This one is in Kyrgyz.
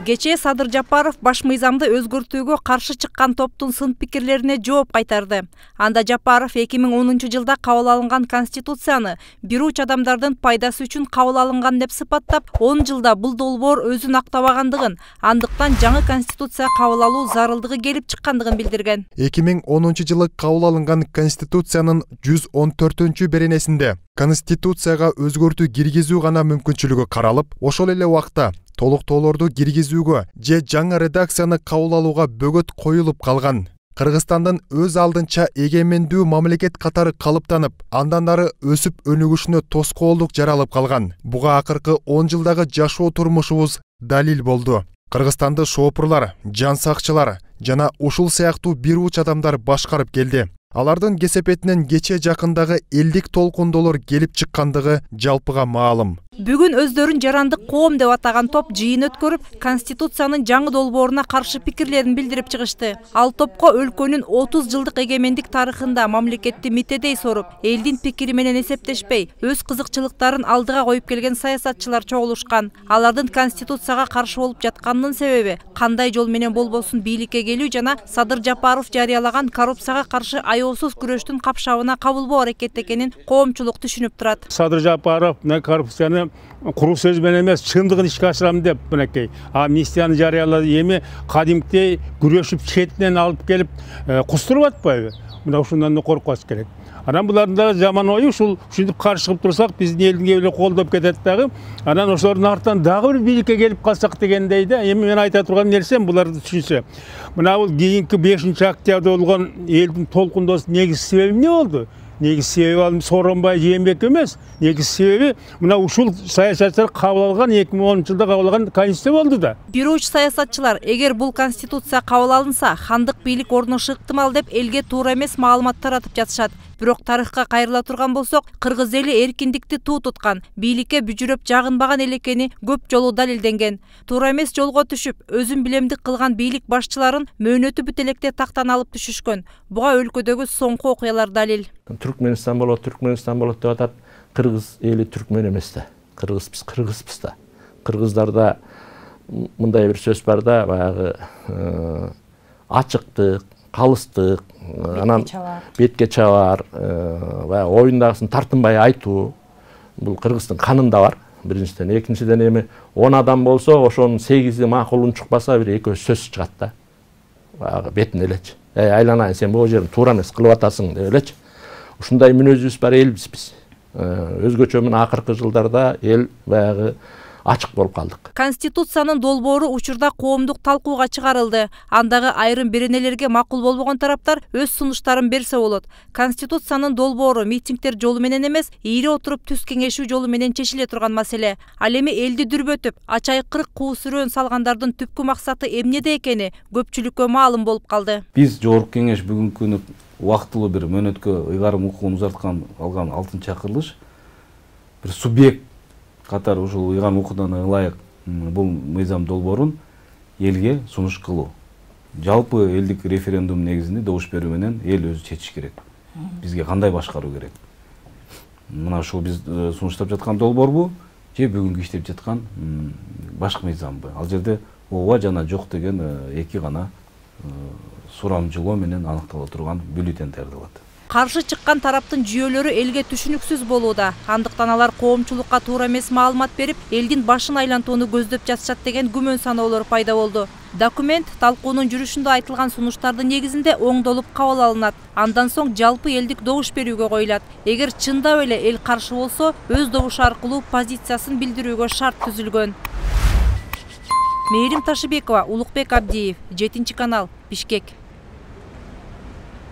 Кечээ Садыр Жапаров баш мыйзамды өзгөртүүгө каршы чыккан топтун сын пикирлерине жооп кайтарды. Анда Жапаров 2010 жылда кабыл алынган Конституцияны бир уч адамдардын пайдасы үчүн кабыл алынган деп сыпаттап, 10 жылда бул долбоор өзүн актабагандыгын, андыктан жаңы Конституция кабыл алуу зарылдыгы келип чыккандыгын билдирген. 2010 жылы кабыл алынган Конституциянын 114-беренесинде Конституцияга өзгөртүү киргизүү гана мүмкүнчүлүгү каралып, ошол эле убакта толуктоолорду киргизүүгө же жаңы редакцияны кабыл алууга бөгөт коюлуп калган. Кыргызстандын өз алдынча эгемендүү мамлекет катары калыптанып, андан ары өсүп өнүгүшүнө тоскоолдук жаралып калган. Буга акыркы 10 жылдагы жашоо турмушубуз далил болду. Кыргызстанды шоопурлар, жан сакчылар жана ушул сыяктуу бир уч адамдар башкарып келди. Алардын кесепетинен кечээ жакындагы элдик толкундолор келип чыккандыгы жалпыга маалым. Бүгүн өздөрүн жарандык коом деп атаган топ жыйын өткөрүп, Конституциянын жаңы долбооруна каршы пикирлерин билдирип чыгышты. Ал топко өлкөнүн 30 жылдык эгемендик тарыхында мамлекетти митедей соруп, элдин пикири менен эсептешпей, өз кызыкчылыктарын алдыга коюп келген саясатчылар чогулушкан. Алардын Конституцияга каршы болуп жатканынын себеби кандай жол менен болбосун бийликке келүү жана Садыр Жапаров жарыялаган коррупцияга каршы аеосуз күрөштүн капшабына кабылбоо аракет экенин коомчулук түшүнүп турат. Садыр Жапаров коррупцияны куру сөз менен эмес, чындыгын ишке ашырам деп мынакей амнистияны жарыялады. Эми кадимкидей күрөшүп четинен алып келип кустуруп атпайбы? Мына ушундан да коркпаш керек. Анан булардын да жаман ою ушинтип каршы чыгып турсак, биздин элдин кээ колдоп кетет дагы. Анан ошолордун артынан дагы бир бийликке келип калсак дегендей да. Эми мен айта турган нерсем буларды түшүнсө. Мына бул кийинки 5-октябрда болгон элдин толкундоосунун негизги себеби эмне болду? Негизи себеби ал Сооронбай Жээнбеков эмес. Негизи себеби мына ушул саясатчылар кабыл алган 2010 жылда кабыл алган Конституция болду да. Бир уч саясатчылар эгер бул Конституция кабыл алынса, хандык бийлик орношуу ыктымал деп элге туура эмес маалымат таратып жатышат. Бирок тарыхка кайрыла турган болсок, кыргыз эли эркиндикти туу туткан, бийликке бүжүрөп жагынбаган эле экени көп жолу далилденген. Туура эмес жолго түшүп, өзүн билемдик кылган бийлик башчыларын мөөнөтү бүт электе тактан алып түшүшкөн. Буга өлкөдөгү соңку окуялар далил. Түркменстан болот деп атат. Кыргыз эли түркмен эмес да. Кыргызбыз да. Кыргыздарда мындай бир сөз бар да, баягы ачыктык, калыстык, анан бетке чабар, оюндагысын тартынбай айтуу, бул Кыргыздын канында бар. Биринчиден, экинчиден эми 10 адам болсо, ошонун 8-и макул чыкпаса, бир экөө сөз чыгат да. Баягы бетин элечи. Айланайын, сен бул жерин туура эмес кылып атасың деп элечи. Ушундай мүнөзүбүз бар элбиз биз. Өзгөчө мына акыркы жылдарда эл баягы ачык болуп калдык. Конституциянын долбоору учурда коомдук талкууга чыгарылды. Андагы айрым беренелерге макул болбогон тараптар өз сунуштарын берсе болот. Конституциянын долбоору митингдер жолу менен эмес, ийри отуруп түз кеңешүү жолу менен чечиле турган маселе. Ал эми элди дүрбөтүп, ачайкырык куу сүрөөн салгандардын түпкү максаты эмнеде экени көпчүлүккө маалым болуп калды. Биз жогорку кеңеш бүгүнкү күнү убактылуу бир мөөнөткө ыйгарым укугун узарткан алган 6-чакырылыш бир субъект катары ушул ыйгарым укугунан ылайык бул мыйзам долбоорун элге сунуш кылуу. Жалпы элдик референдум негизинде добуш берүү менен эл өзү чечиш керек. Бизге кандай башкаруу керек? Мына ушул биз сунуштап жаткан долбоорбу же бүгүнкү иштеп жаткан башка мыйзамбы? Ал жерде ооба жана жок деген эки гана сурамжылоо менен аныктала турган бюллетень даярдалат. Каршы чыккан тараптын жүйөлөрү элге түшүнүксүз болууда. Андыктан алар коомчулукка туура эмес маалымат берип, элдин башын айлантууну көздөп жатышат деген күмөн саноолор пайда болду. Документ талкуунун жүрүшүндө айтылган сунуштардын негизинде оңдолуп кабыл алынат. Андан соң жалпы элдик добуш берүүгө коюлат. Эгер чындап эле эл каршы болсо, өз добушу аркылуу позициясын билдирүүгө шарт түзүлгөн. Мээрим Ташыбекова, Улукбек Абдиев, 7 канал, Бишкек.